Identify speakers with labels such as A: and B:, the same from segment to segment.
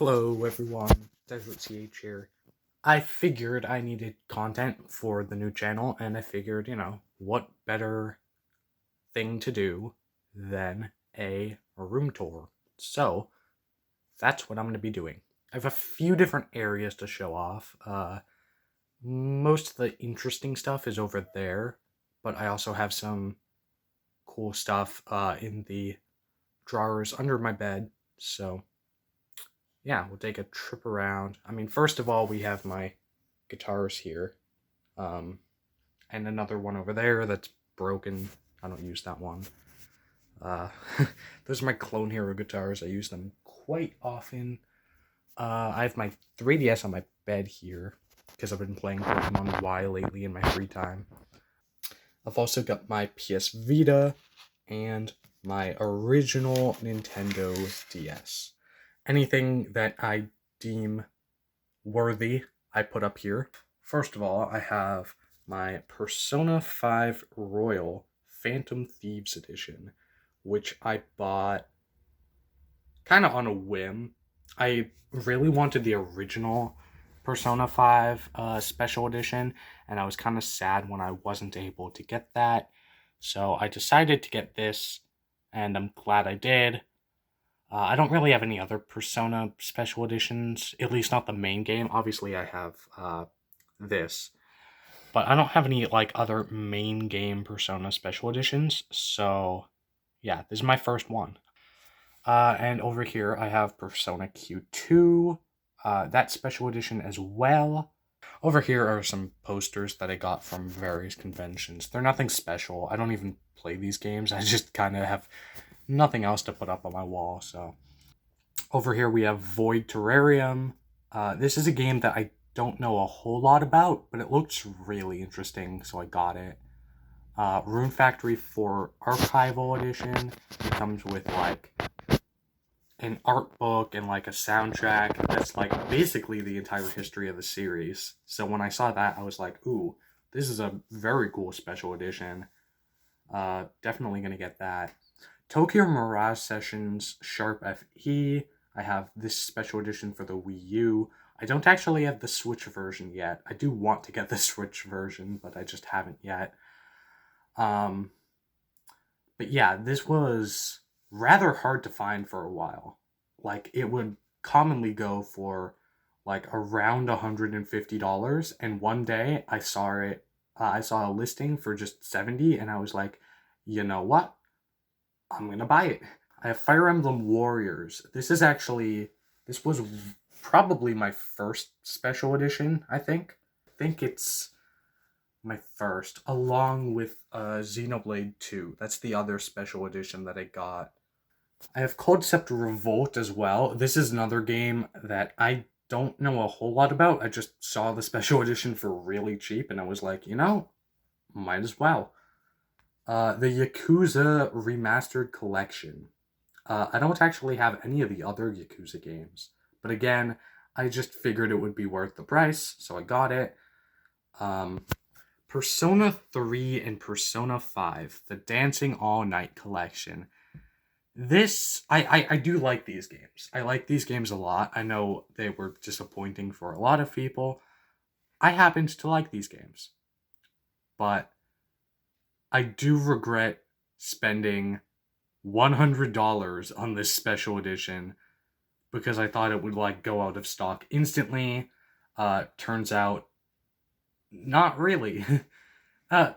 A: Hello everyone, Desert CH here. I figured I needed content for the new channel, and I figured, what better thing to do than a room tour. So, that's what I'm going to be doing. I have a few different areas to show off. Most of the interesting stuff is over there, but I also have some cool stuff in the drawers under my bed, so yeah, we'll take a trip around. I mean, first of all, we have my guitars here, um, and another one over there that's broken. I don't use that one. Uh, those are my Clone Hero guitars. I use them quite often. I have my 3DS on my bed here because I've been playing Pokemon Y lately in my free time. I've also got my PS Vita and my original Nintendo DS. Anything that I deem worthy, I put up here. First of all, I have my Persona 5 Royal Phantom Thieves Edition, which I bought kind of on a whim. I really wanted the original Persona 5 Special Edition, and I was kind of sad when I wasn't able to get that. So I decided to get this, and I'm glad I did. I don't really have any other Persona special editions, at least not the main game. Obviously, I have this, but I don't have any other main game Persona special editions. So, yeah, this is my first one. And over here, I have Persona Q2, that special edition as well. Over here are some posters that I got from various conventions. They're nothing special. I don't even play these games. I just kind of have nothing else to put up on my wall, so. Over here we have Void Terrarium. This is a game that I don't know a whole lot about, but it looks really interesting, so I got it. Rune Factory 4 Archival Edition. It comes with an art book and a soundtrack that's basically the entire history of the series. So when I saw that, I was like, ooh, this is a very cool special edition. Definitely gonna get that. Tokyo Mirage Sessions Sharp FE. I have this special edition for the Wii U. I don't actually have the Switch version yet. I do want to get the Switch version, but I just haven't yet. But yeah, this was rather hard to find for a while. It would commonly go for around $150, and one day I saw it. I saw a listing for just $70, and I was like, you know what? I'm gonna buy it. I have Fire Emblem Warriors. This was probably my first special edition, I think. I think it's my first, along with Xenoblade 2. That's the other special edition that I got. I have Concept Revolt as well. This is another game that I don't know a whole lot about. I just saw the special edition for really cheap, and I was like, might as well. The Yakuza Remastered Collection. I don't actually have any of the other Yakuza games, but again, I just figured it would be worth the price, so I got it. Persona 3 and Persona 5, the Dancing All Night Collection. This, I do like these games. I like these games a lot. I know they were disappointing for a lot of people. I happened to like these games. But I do regret spending $100 on this special edition because I thought it would go out of stock instantly. Turns out, not really. To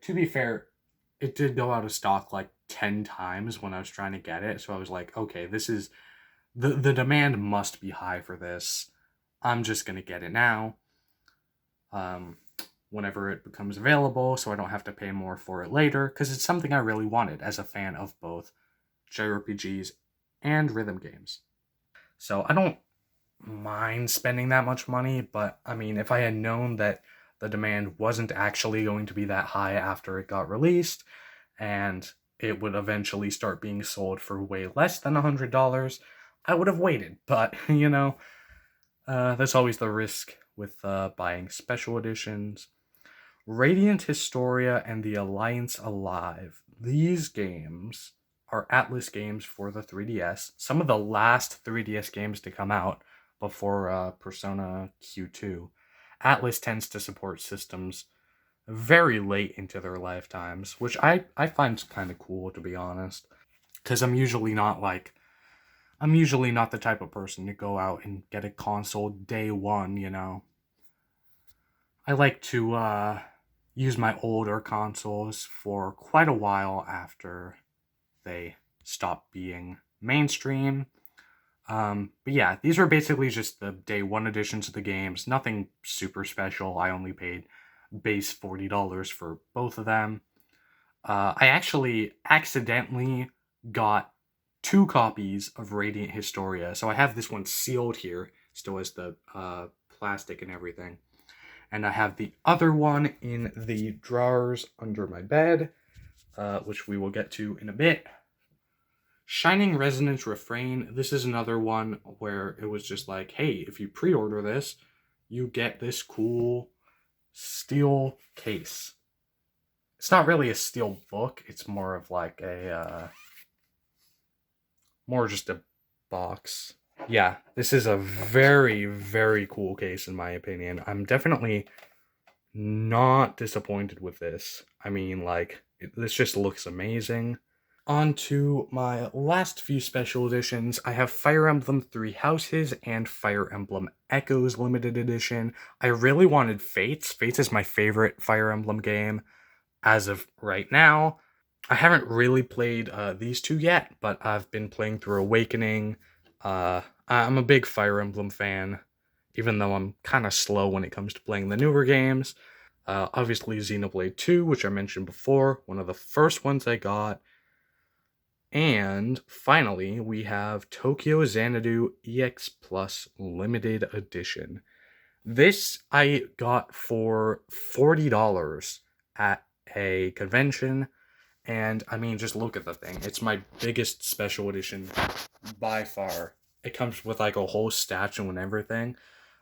A: be fair, it did go out of stock 10 times when I was trying to get it. So I was like, okay, this is the demand must be high for this. I'm just gonna get it now. Whenever it becomes available, so I don't have to pay more for it later, because it's something I really wanted as a fan of both JRPGs and rhythm games. So I don't mind spending that much money, but I mean, if I had known that the demand wasn't actually going to be that high after it got released, and it would eventually start being sold for way less than $100, I would have waited. But, that's always the risk with buying special editions. Radiant Historia and The Alliance Alive. These games are Atlas games for the 3DS. Some of the last 3DS games to come out before Persona Q2. Atlas tends to support systems very late into their lifetimes, which I find kind of cool, to be honest. Because I'm usually not the type of person to go out and get a console day one, you know. I like to use my older consoles for quite a while after they stop being mainstream. But yeah, these are basically just the day one editions of the games. Nothing super special. I only paid base $40 for both of them. I actually accidentally got 2 copies of Radiant Historia. So I have this one sealed here, still has the plastic and everything. And I have the other one in the drawers under my bed, which we will get to in a bit. Shining Resonance Refrain. This is another one where it was just like, hey, if you pre-order this, you get this cool steel case. It's not really a steel book. It's more of like more just a box. Yeah, this is a very, very cool case in my opinion. I'm definitely not disappointed with this. I mean, like, this just looks amazing. On to my last few special editions. I have Fire Emblem Three Houses and Fire Emblem Echoes Limited Edition. I really wanted Fates. Fates is my favorite Fire Emblem game as of right now. I haven't really played these two yet, but I've been playing through Awakening. I'm a big Fire Emblem fan, even though I'm kind of slow when it comes to playing the newer games. Obviously, Xenoblade 2, which I mentioned before, one of the first ones I got. And finally, we have Tokyo Xanadu EX Plus Limited Edition. This I got for $40 at a convention. And I mean, just look at the thing. It's my biggest special edition by far. It comes with like a whole statue and everything.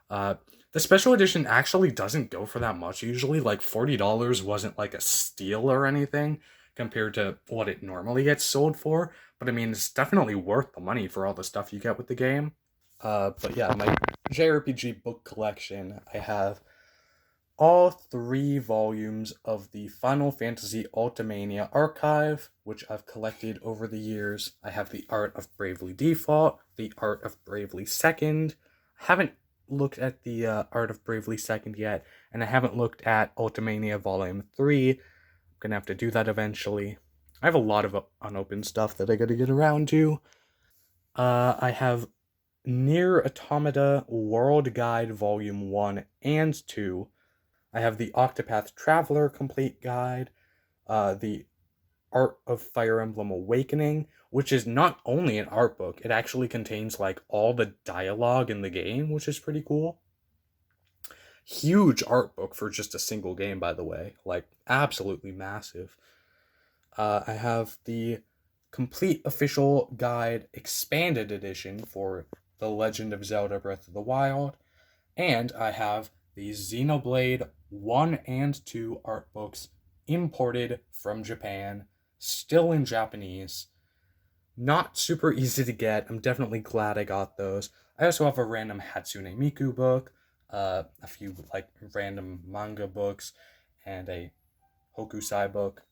A: The special edition actually doesn't go for that much usually. Like $40 wasn't like a steal or anything compared to what it normally gets sold for. But I mean, it's definitely worth the money for all the stuff you get with the game. But yeah, my JRPG book collection, I have all 3 volumes of the Final Fantasy Ultimania archive, which I've collected over the years. I have the Art of Bravely Default, the Art of Bravely Second. I haven't looked at the Art of Bravely Second yet, and I haven't looked at Ultimania Volume 3. I'm gonna have to do that eventually. I have a lot of unopened stuff that I gotta get around to. I have Nier Automata World Guide Volume 1 and 2. I have the Octopath Traveler Complete Guide, the Art of Fire Emblem Awakening, which is not only an art book, it actually contains like all the dialogue in the game, which is pretty cool. Huge art book for just a single game, by the way, like absolutely massive. I have the Complete Official Guide Expanded Edition for The Legend of Zelda Breath of the Wild, and I have the Xenoblade 1 and 2 art books imported from Japan, still in Japanese. Not super easy to get. I'm definitely glad I got those. I also have a random Hatsune Miku book, a few like random manga books, and a Hokusai book.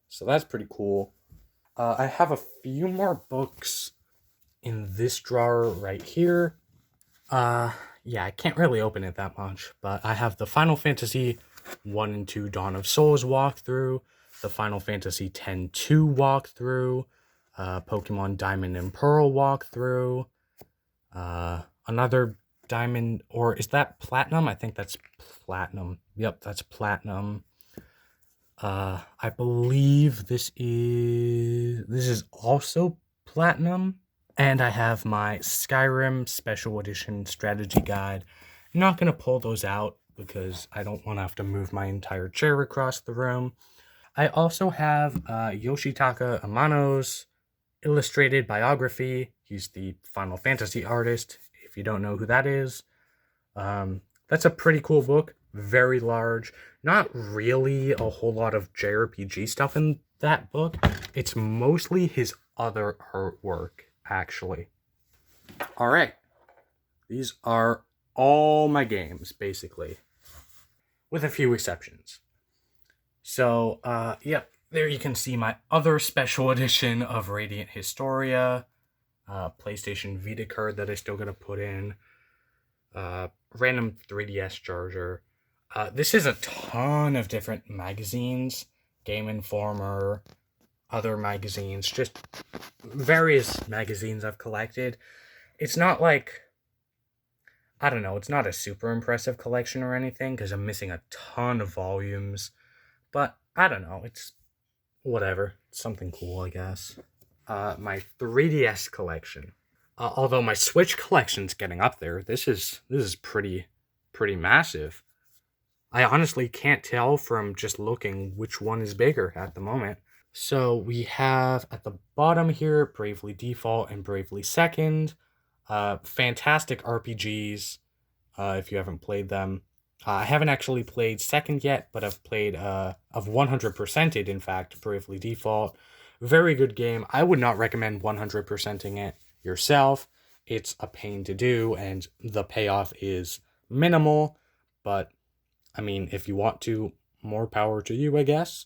A: So that's pretty cool. I have a few more books in this drawer right here. Yeah, I can't really open it that much, but I have the Final Fantasy 1 and 2 Dawn of Souls walkthrough, the Final Fantasy X-2 walkthrough, Pokemon Diamond and Pearl walkthrough, another Diamond, or is that Platinum? I think that's Platinum. Yep, that's Platinum. I believe this is also Platinum. And I have my Skyrim Special Edition Strategy Guide. I'm not going to pull those out because I don't want to have to move my entire chair across the room. I also have Yoshitaka Amano's illustrated biography. He's the Final Fantasy artist, if you don't know who that is. That's a pretty cool book, very large. Not really a whole lot of JRPG stuff in that book. It's mostly his other artwork, actually. All right. These are all my games, basically, with a few exceptions. So, yep, there you can see my other special edition of Radiant Historia, PlayStation Vita card that I still gotta put in, random 3DS charger. This is a ton of different magazines, Game Informer, other magazines, just various magazines I've collected. It's not like, I don't know, it's not a super impressive collection or anything, because I'm missing a ton of volumes, but I don't know, it's whatever. It's something cool, I guess. My 3DS collection. Although my Switch collection's getting up there, this is pretty massive. I honestly can't tell from just looking which one is bigger at the moment. So we have at the bottom here Bravely Default and Bravely Second. Fantastic RPGs if you haven't played them. I haven't actually played Second yet, but I've played, I've 100%ed, in fact, Bravely Default. Very good game. I would not recommend 100%ing it yourself. It's a pain to do, and the payoff is minimal, but, I mean, if you want to, more power to you, I guess.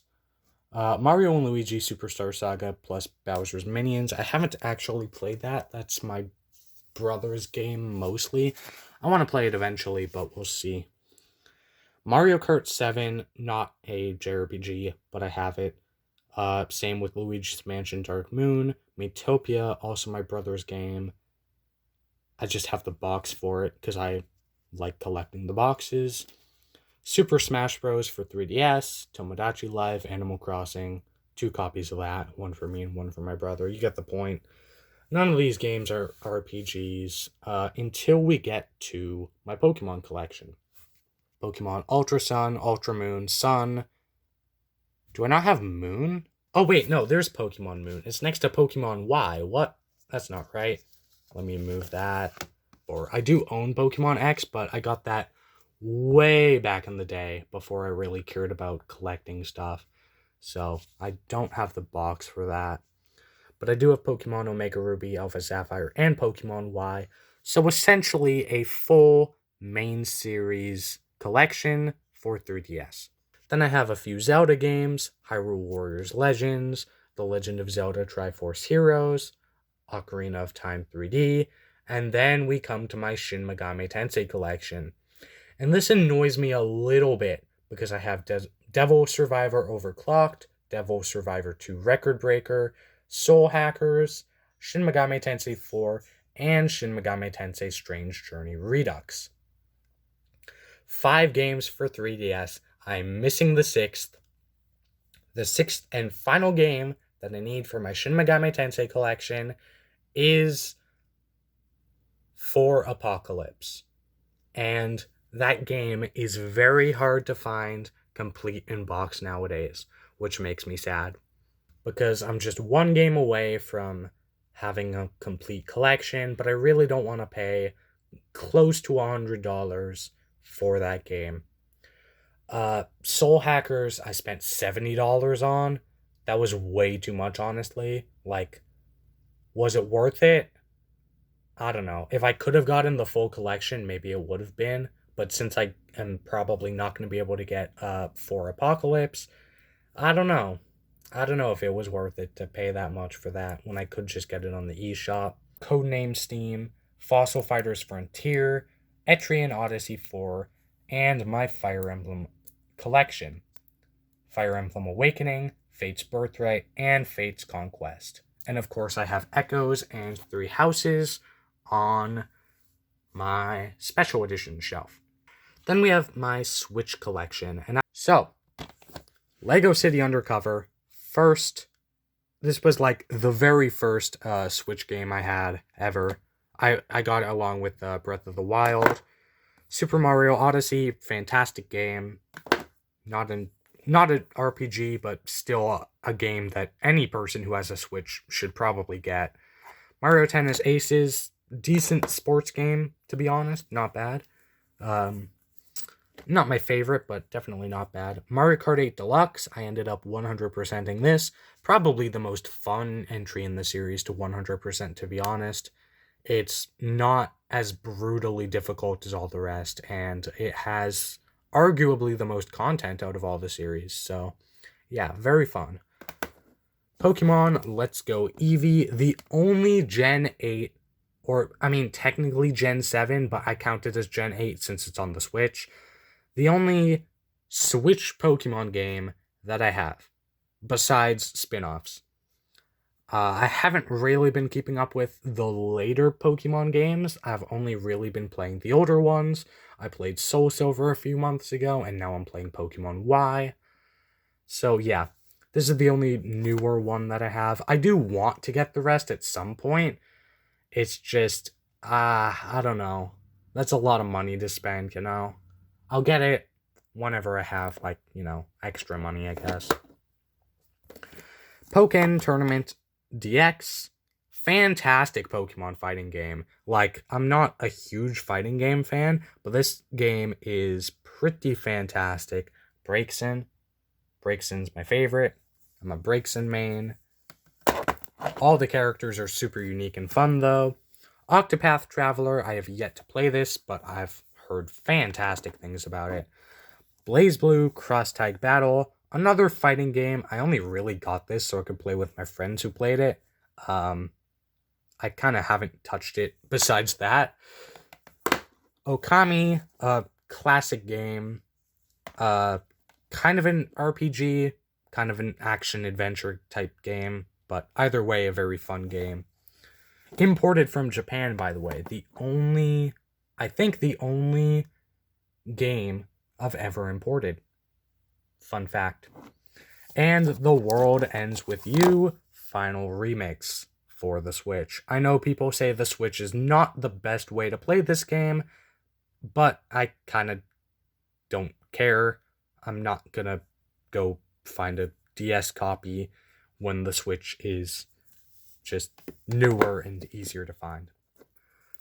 A: Mario and Luigi Superstar Saga plus Bowser's Minions. I haven't actually played that. That's my brother's game, mostly. I want to play it eventually, but we'll see. Mario Kart 7, not a JRPG, but I have it. Same with Luigi's Mansion Dark Moon. Miitopia, also my brother's game. I just have the box for it because I like collecting the boxes. Super Smash Bros. For 3DS. Tomodachi Life, Animal Crossing. 2 copies of that. One for me and one for my brother. You get the point. None of these games are RPGs until we get to my Pokemon collection. Pokemon Ultra Sun, Ultra Moon, Sun. Do I not have Moon? Oh, wait, no, there's Pokemon Moon. It's next to Pokemon Y. What? That's not right. Let me move that. Or I do own Pokemon X, but I got that way back in the day before I really cared about collecting stuff. So I don't have the box for that. But I do have Pokemon Omega Ruby, Alpha Sapphire, and Pokemon Y. So essentially a full main series collection for 3DS. Then I have a few Zelda games, Hyrule Warriors Legends, The Legend of Zelda Triforce Heroes, Ocarina of Time 3D, and then we come to my Shin Megami Tensei collection. And this annoys me a little bit because I have Devil Survivor Overclocked, Devil Survivor 2 Record Breaker, Soul Hackers, Shin Megami Tensei 4, and Shin Megami Tensei Strange Journey Redux. 5 games for 3DS. I'm missing the 6th. The 6th and final game that I need for my Shin Megami Tensei collection is 4 Apocalypse. And that game is very hard to find complete in box nowadays, which makes me sad. Because I'm just one game away from having a complete collection, but I really don't want to pay close to $100 for that game. Soul Hackers, I spent $70 on. That was way too much, honestly. Like, was it worth it? I don't know. If I could have gotten the full collection, maybe it would have been. But since I am probably not going to be able to get 4 Apocalypse, I don't know. I don't know if it was worth it to pay that much for that when I could just get it on the eShop. Codename Steam, Fossil Fighters Frontier, Etrian Odyssey 4, and my Fire Emblem collection. Fire Emblem Awakening, Fate's Birthright, and Fate's Conquest. And of course I have Echoes and 3 Houses on my special edition shelf. Then we have my Switch collection. So, Lego City Undercover. First, this was like the very first Switch game I had ever. I got it along with Breath of the Wild. Super Mario Odyssey, fantastic game. Not an RPG, but still a game that any person who has a Switch should probably get. Mario Tennis Aces, decent sports game, to be honest. Not bad. Not my favorite, but definitely not bad. Mario Kart 8 Deluxe, I ended up 100%ing this. Probably the most fun entry in the series to 100%, to be honest. It's not as brutally difficult as all the rest, and it has arguably the most content out of all the series. So, yeah, very fun. Pokemon Let's Go Eevee, the only Gen 8, or I mean, technically Gen 7, but I count it as Gen 8 since it's on the Switch. The only Switch Pokemon game that I have, besides spin offs. I haven't really been keeping up with the later Pokemon games. I've only really been playing the older ones. I played Soul Silver a few months ago, and now I'm playing Pokemon Y. So, yeah, this is the only newer one that I have. I do want to get the rest at some point. It's just, I don't know. That's a lot of money to spend, you know? I'll get it whenever I have, like, extra money, I guess. Pokken Tournament DX. Fantastic Pokemon fighting game. Like, I'm not a huge fighting game fan, but this game is pretty fantastic. Braixen. Braixen's my favorite. I'm a Braixen main. All the characters are super unique and fun, though. Octopath Traveler, I have yet to play this, but I've heard fantastic things about it. BlazBlue Cross Tag Battle, another fighting game. I only really got this so I could play with my friends who played it. I kind of haven't touched it besides that. Okami, a classic game. Kind of an RPG, kind of an action-adventure type game, but either way, a very fun game. Imported from Japan, by the way. I think the only game I've ever imported. Fun fact. And The World Ends With You, final remix for the Switch. I know people say the Switch is not the best way to play this game, but I kind of don't care. I'm not gonna go find a DS copy when the Switch is just newer and easier to find.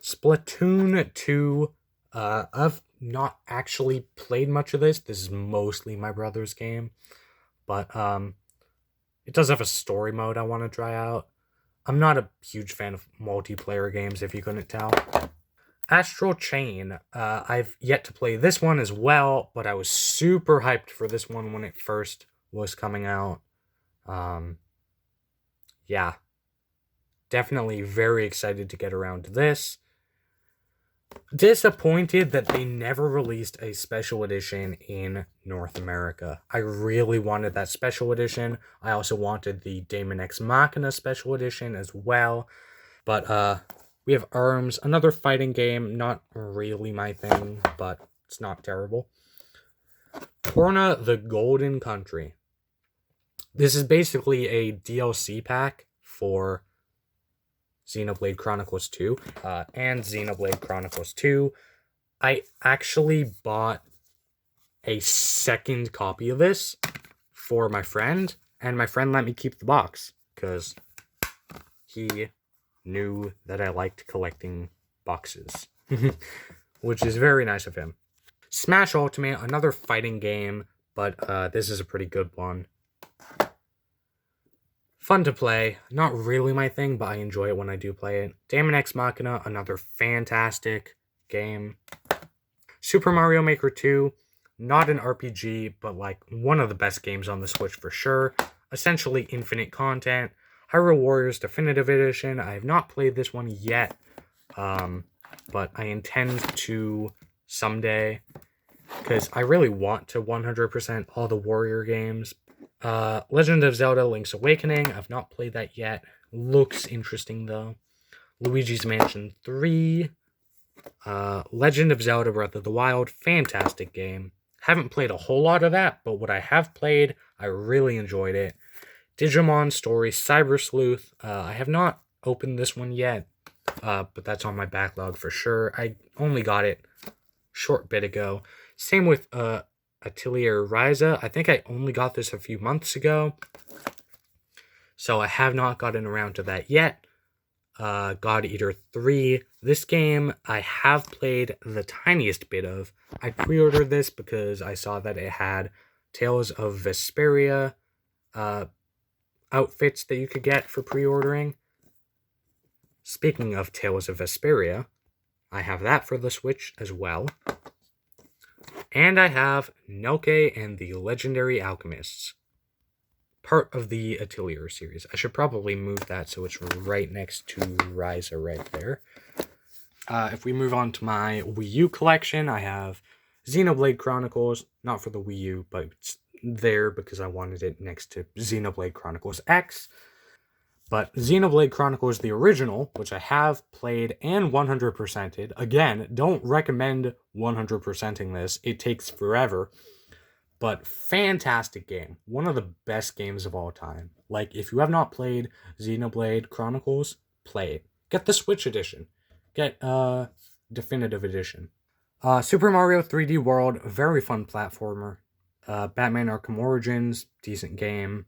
A: Splatoon 2, I've not actually played much of this. This is mostly my brother's game, but it does have a story mode I want to try out. I'm not a huge fan of multiplayer games, if you couldn't tell. Astral Chain, I've yet to play this one as well, but I was super hyped for this one when it first was coming out. Yeah, definitely very excited to get around to this. Disappointed that they never released a special edition in North America. I really wanted that special edition. I also wanted the Daemon X Machina special edition as well. But we have ARMS, another fighting game, not really my thing, but it's not terrible. Torna the Golden Country. This is basically a DLC pack for Xenoblade Chronicles 2 and Xenoblade Chronicles 2. I actually bought a second copy of this for my friend, and my friend let me keep the box because he knew that I liked collecting boxes, which is very nice of him. Smash Ultimate, another fighting game, but this is a pretty good one. Fun to play. Not really my thing, but I enjoy it when I do play it. Daemon X Machina, another fantastic game. Super Mario Maker 2, not an RPG, but like one of the best games on the Switch for sure. Essentially infinite content. Hyrule Warriors Definitive Edition. I have not played this one yet, but I intend to someday, because I really want to 100% all the Warrior games. Legend of Zelda Link's Awakening. I've not played that yet. Looks interesting, though. Luigi's Mansion 3. Legend of Zelda Breath of the Wild. Fantastic game. Haven't played a whole lot of that, but what I have played, I really enjoyed it. Digimon Story Cyber Sleuth. I have not opened this one yet, but that's on my backlog for sure. I only got it a short bit ago. Same with Atelier Ryza. I think I only got this a few months ago, so I have not gotten around to that yet. God Eater 3, This game I have played the tiniest bit of. I pre-ordered this because I saw that it had Tales of Vesperia uh, outfits that you could get for pre-ordering. Speaking of Tales of Vesperia, I have that for the Switch as well. And I have Nelke and the Legendary Alchemists, part of the Atelier series. I should probably move that so it's right next to Ryza right there. If we move on to my Wii U collection, I have Xenoblade Chronicles, not for the Wii U, but it's there because I wanted it next to Xenoblade Chronicles X. But Xenoblade Chronicles, the original, which I have played and 100%ed. Again, don't recommend 100%ing this. It takes forever. But fantastic game. One of the best games of all time. Like, if you have not played Xenoblade Chronicles, play it. Get the Switch edition. Get Definitive Edition. Super Mario 3D World, very fun platformer. Batman Arkham Origins, decent game.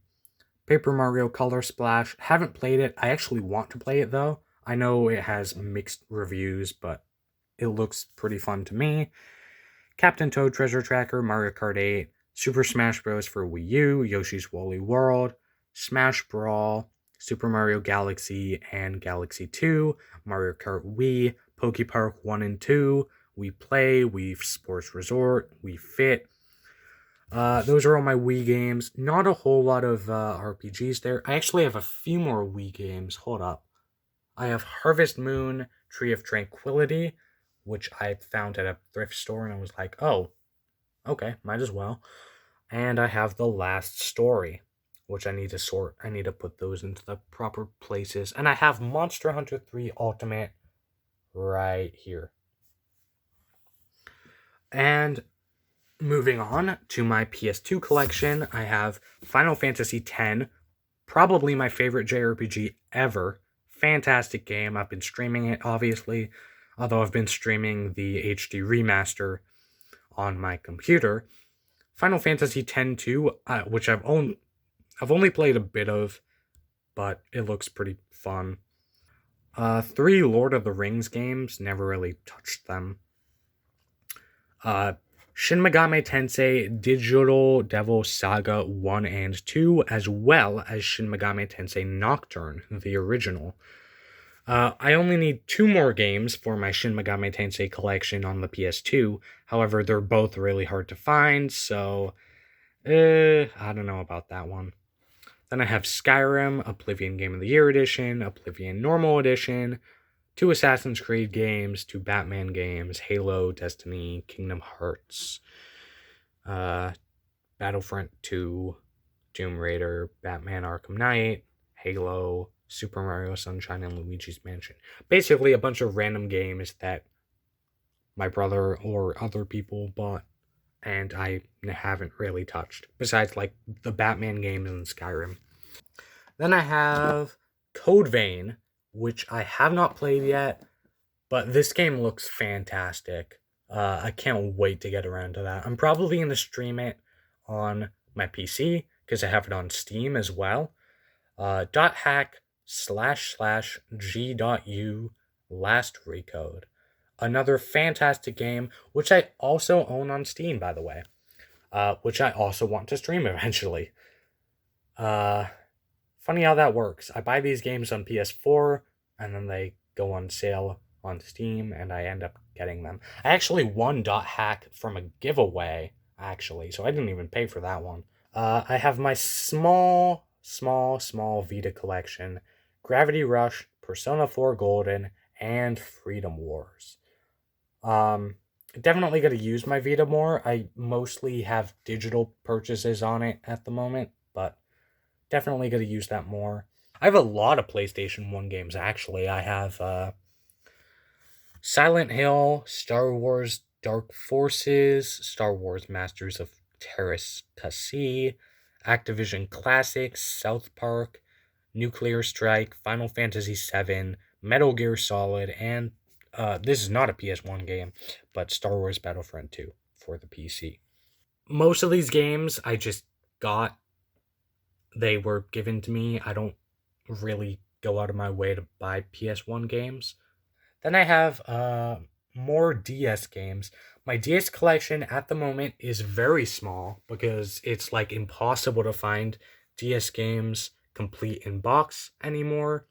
A: Paper Mario Color Splash, haven't played it. I actually want to play it though. I know it has mixed reviews, but it looks pretty fun to me. Captain Toad Treasure Tracker, Mario Kart 8, Super Smash Bros. For Wii U, Yoshi's Woolly World, Smash Brawl, Super Mario Galaxy and Galaxy 2, Mario Kart Wii, Poke Park 1 and 2, Wii Play, Wii Sports Resort, Wii Fit. Those are all my Wii games. Not a whole lot of RPGs there. I actually have a few more Wii games. Hold up. I have Harvest Moon, Tree of Tranquility, which I found at a thrift store, and I was like, oh, okay, might as well. And I have The Last Story, which I need to sort. I need to put those into the proper places. And I have Monster Hunter 3 Ultimate right here. And moving on to my PS2 collection, I have Final Fantasy X, probably my favorite JRPG ever. Fantastic game. I've been streaming it, obviously, although I've been streaming the HD remaster on my computer. Final Fantasy X-2, which I've only played a bit of, but it looks pretty fun. 3 Lord of the Rings games, never really touched them. Shin Megami Tensei Digital Devil Saga 1 and 2, as well as Shin Megami Tensei Nocturne, the original. I only need 2 more games for my Shin Megami Tensei collection on the PS2. However, they're both really hard to find, so I don't know about that one. Then I have Skyrim, Oblivion Game of the Year Edition, Oblivion Normal Edition, 2 Assassin's Creed games, 2 Batman games, Halo, Destiny, Kingdom Hearts, Battlefront 2, Tomb Raider, Batman Arkham Knight, Halo, Super Mario Sunshine, and Luigi's Mansion. Basically a bunch of random games that my brother or other people bought and I haven't really touched, besides like the Batman games and Skyrim. Then I have Code Vein, which I have not played yet, but this game looks fantastic. I can't wait to get around to that. I'm probably going to stream it on my PC because I have it on Steam as well. .hack//g.u last recode. Another fantastic game, which I also own on Steam, by the way, which I also want to stream eventually. Funny how that works. I buy these games on PS4, and then they go on sale on Steam, and I end up getting them. I actually won .hack from a giveaway, actually, so I didn't even pay for that one. I have my small Vita collection, Gravity Rush, Persona 4 Golden, and Freedom Wars. Definitely going to use my Vita more. I mostly have digital purchases on it at the moment, but definitely going to use that more. I have a lot of PlayStation 1 games, actually. I have Silent Hill, Star Wars Dark Forces, Star Wars Masters of Terras Kasi, Activision Classics, South Park, Nuclear Strike, Final Fantasy VII, Metal Gear Solid, and this is not a PS1 game, but Star Wars Battlefront 2 for the PC. Most of these games I just got. They were given to me. I don't really go out of my way to buy PS1 games. Then I have more DS games. My DS collection at the moment is very small because it's like impossible to find DS games complete in box anymore.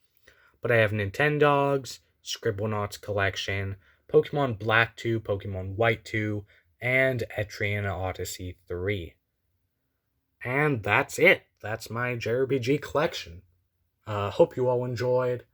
A: But I have Nintendogs, Scribblenauts collection, Pokemon Black 2, Pokemon White 2, and Etrian Odyssey 3. And that's it. That's my JRPG collection. Hope you all enjoyed.